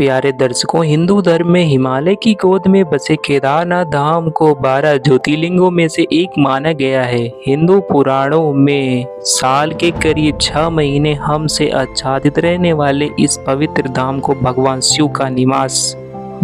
प्यारे दर्शकों, हिंदू धर्म में हिमालय की गोद में बसे केदारनाथ धाम को 12 ज्योतिर्लिंगों में से एक माना गया है। हिंदू पुराणों में साल के करीब 6 महीने हमसे आच्छादित रहने वाले इस पवित्र धाम को भगवान शिव का निवास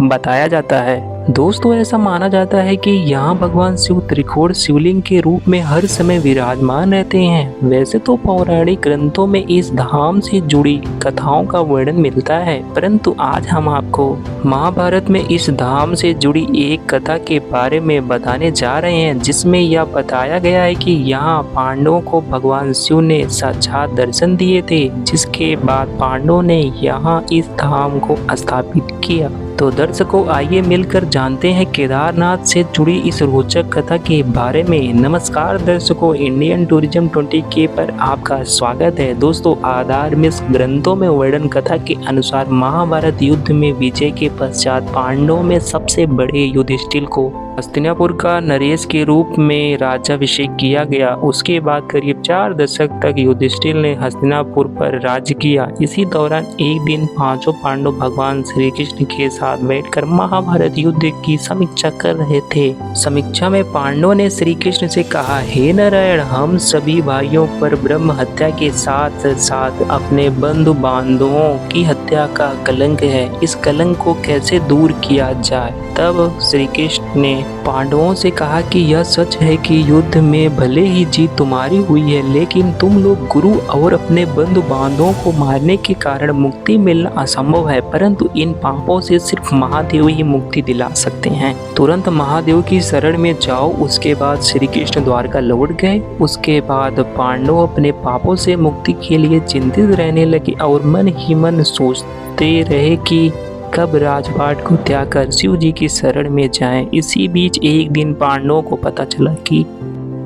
बताया जाता है। दोस्तों, ऐसा माना जाता है कि यहाँ भगवान शिव त्रिकोण शिवलिंग के रूप में हर समय विराजमान रहते हैं। वैसे तो पौराणिक ग्रंथों में इस धाम से जुड़ी कथाओं का वर्णन मिलता है, परंतु आज हम आपको महाभारत में इस धाम से जुड़ी एक कथा के बारे में बताने जा रहे हैं, जिसमें यह बताया गया है कि यहाँ पांडवों को भगवान शिव ने साक्षात दर्शन दिए थे, जिसके बाद पांडवों ने यहाँ इस धाम को स्थापित किया। तो दर्शकों, आइए मिलकर जानते हैं केदारनाथ से जुड़ी इस रोचक कथा के बारे में। नमस्कार दर्शकों, इंडियन टूरिज्म 20K पर आपका स्वागत है। दोस्तों, आधार्मिक ग्रंथों में वर्णन कथा के अनुसार महाभारत युद्ध में विजय के पश्चात पांडवों में सबसे बड़े युधिष्ठिर को हस्तिनापुर का नरेश के रूप में राज्याभिषेक किया गया। उसके बाद करीब 4 दशक तक युधिष्ठिर ने हस्तिनापुर पर राज्य किया। इसी दौरान एक दिन पांचों पांडव भगवान श्री कृष्ण के साथ बैठकर महाभारत युद्ध की समीक्षा कर रहे थे। समीक्षा में पांडवों ने श्री कृष्ण से कहा, हे नारायण, हम सभी भाइयों पर ब्रह्म हत्या के साथ साथ अपने बंधु बांधवों की हत्या का कलंक है। इस कलंक को कैसे दूर किया जाए? तब श्री कृष्ण ने पांडवों से कहा कि यह सच है कि युद्ध में भले ही जीत तुम्हारी हुई है, लेकिन तुम लोग गुरु और अपने बंधु बांधवों को मारने के कारण मुक्ति मिलना असंभव है, परंतु इन पापों से सिर्फ महादेव ही मुक्ति दिला सकते हैं। तुरंत महादेव की शरण में जाओ। उसके बाद श्री कृष्ण द्वारका लौट गए। उसके बाद पांडव अपने पापों से मुक्ति के लिए चिंतित रहने लगे और मन ही मन सोचते रहे कि कब राजपाट को त्याग कर शिव जी की शरण में जाएं। इसी बीच एक दिन पांडवों को पता चला कि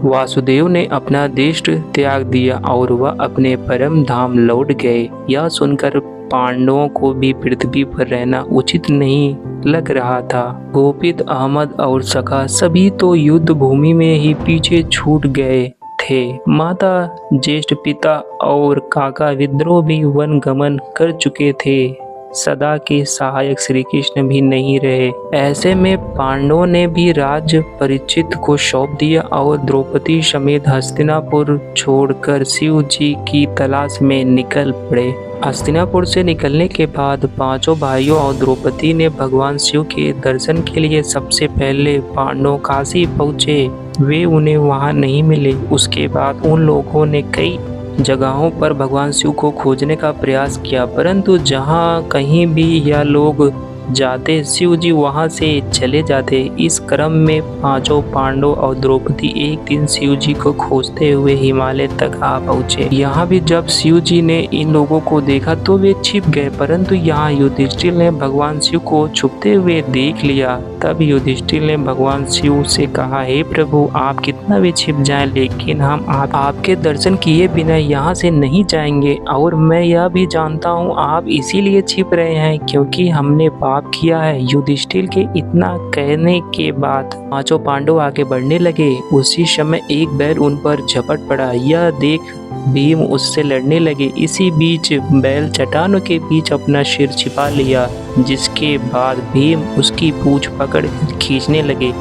वासुदेव ने अपना देश त्याग दिया और वह अपने परम धाम लौट गए। यह सुनकर पांडवों को भी पृथ्वी पर रहना उचित नहीं लग रहा था। गोपित, अहमद और सखा सभी तो युद्ध भूमि में ही पीछे छूट गए थे। माता, ज्येष्ठ पिता और काका विद्रोह भी वन गमन कर चुके थे। सदा के सहायक श्री कृष्ण भी नहीं रहे। ऐसे में पांडवों ने भी राज्य परीक्षित को सौंप दिया और द्रौपदी समेत हस्तिनापुर छोड़कर शिव जी की तलाश में निकल पड़े। हस्तिनापुर से निकलने के बाद पांचों भाइयों और द्रौपदी ने भगवान शिव के दर्शन के लिए सबसे पहले पांडव काशी पहुँचे। वे उन्हें वहां नहीं मिले। उसके बाद उन लोगों ने कई जगहों पर भगवान शिव को खोजने का प्रयास किया, परंतु जहां कहीं भी यह लोग जाते शिव जी वहां से चले जाते। इस क्रम में पांचों पांडव और द्रौपदी एक दिन शिव जी को खोजते हुए हिमालय तक आ पहुंचे। यहाँ भी जब शिव जी ने इन लोगों को देखा तो वे छिप गए, परंतु यहाँ युधिष्ठिर ने भगवान शिव को छुपते हुए देख लिया। तब युधिष्ठिर ने भगवान शिव से कहा, हे प्रभु, आप कितना भी छिप जाएं, लेकिन हम आपके दर्शन किए बिना यहाँ से नहीं जाएंगे। और मैं यह भी जानता हूँ आप इसीलिए छिप रहे हैं क्योंकि हमने पाप किया है। युधिष्ठिर के इतना कहने के बाद पांचों पांडव आगे बढ़ने लगे। उसी समय एक बैल उन पर झपट पड़ा। यह देख भीम उससे लड़ने लगे। इसी बीच बैल चट्टानों के बीच अपना सिर छिपा लिया, जिसके बाद भीम उसकी पूंछ पकड़ खींचने लगे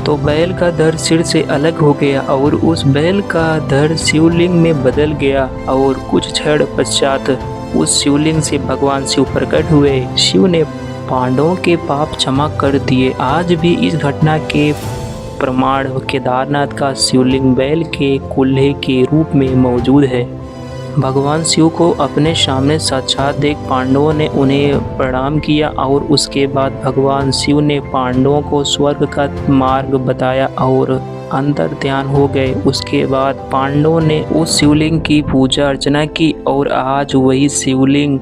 तो बैल का धड़ सिर से अलग हो गया और उस बैल का धड़ शिवलिंग में बदल गया और कुछ क्षण पश्चात उस शिवलिंग से भगवान शिव प्रकट हुए। शिव ने पांडवों के पाप क्षमा कर दिए। आज भी इस घटना के प्रमाण केदारनाथ का शिवलिंग बैल के कुल्हे के रूप में मौजूद है। भगवान शिव को अपने सामने साक्षात देख पांडवों ने उन्हें प्रणाम किया और उसके बाद भगवान शिव ने पांडवों को स्वर्ग का मार्ग बताया और अंतर ध्यान हो गए। उसके बाद पांडवों ने उस शिवलिंग की पूजा अर्चना की और आज वही शिवलिंग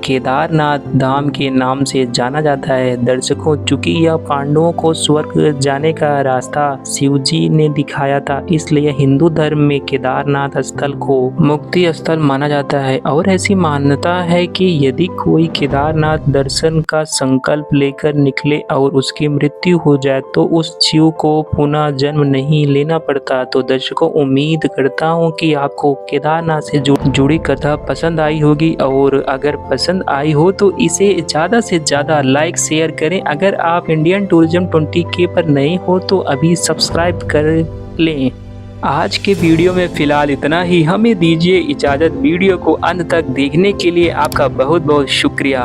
केदारनाथ धाम के नाम से जाना जाता है। दर्शकों, चूंकि यह पांडवों को स्वर्ग जाने का रास्ता शिव जी ने दिखाया था, इसलिए हिंदू धर्म में केदारनाथ स्थल को मुक्ति स्थल माना जाता है। और ऐसी मान्यता है कि यदि कोई केदारनाथ दर्शन का संकल्प लेकर निकले और उसकी मृत्यु हो जाए तो उस शिव को पुनः जन्म नहीं लेना पड़ता। तो दर्शकों, उम्मीद करता हूँ कि आपको केदारनाथ से जुड़ी कथा पसंद आई होगी, और अगर पसंद पसंद आई हो तो इसे ज़्यादा से ज़्यादा लाइक शेयर करें। अगर आप इंडियन टूरिज्म 20K पर नए हो तो अभी सब्सक्राइब कर लें। आज के वीडियो में फ़िलहाल इतना ही। हमें दीजिए इजाज़त। वीडियो को अंत तक देखने के लिए आपका बहुत बहुत शुक्रिया।